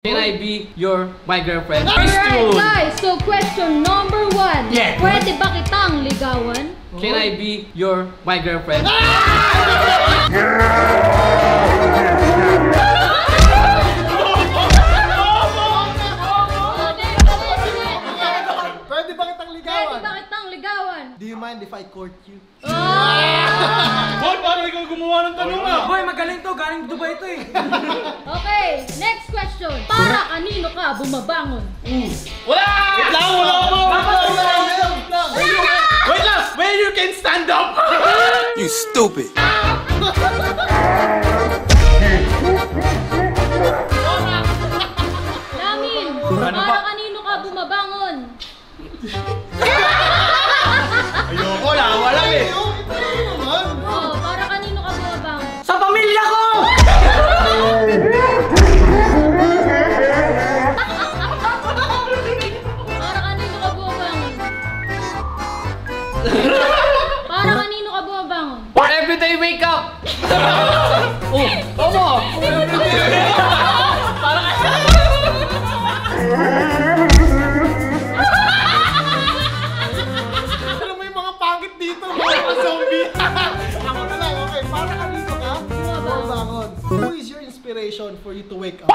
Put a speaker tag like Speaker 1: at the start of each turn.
Speaker 1: Can I be my girlfriend?
Speaker 2: Alright guys, so question number 1.
Speaker 3: Yeah.
Speaker 2: Pwede ba kitang ligawan?
Speaker 1: Can I be my girlfriend?
Speaker 3: Pwede ba kitang ligawan?
Speaker 2: Pwede ba kitang ligawan?
Speaker 3: Do you mind if I court you?
Speaker 4: Boy, parang ikaw gumawa ng tanong ah!
Speaker 5: Boy, magaling to. Galing Dubai to eh.
Speaker 2: Okay, next question. Para kanino ka bumabangon?
Speaker 1: Wala!
Speaker 4: Wait lang! Wait lang! Where you can stand up!
Speaker 6: You stupid.
Speaker 2: Lamin,
Speaker 4: Ano
Speaker 2: para
Speaker 4: ba?
Speaker 2: kanino ka bumabangon?
Speaker 4: Ayoko lang, wala eh!
Speaker 2: Oh, para kanino ka bumabangon?
Speaker 5: Sa pamilya ko!
Speaker 2: Para kanino ka bumabangon? Para kanino ka bumabangon?
Speaker 1: Every day wake up! Omo!
Speaker 3: Alam mo yung mga pangit dito, mga zombie. Ako na lang, okay. Para kanino ka? Bumabangon. Who is your inspiration for you to wake up?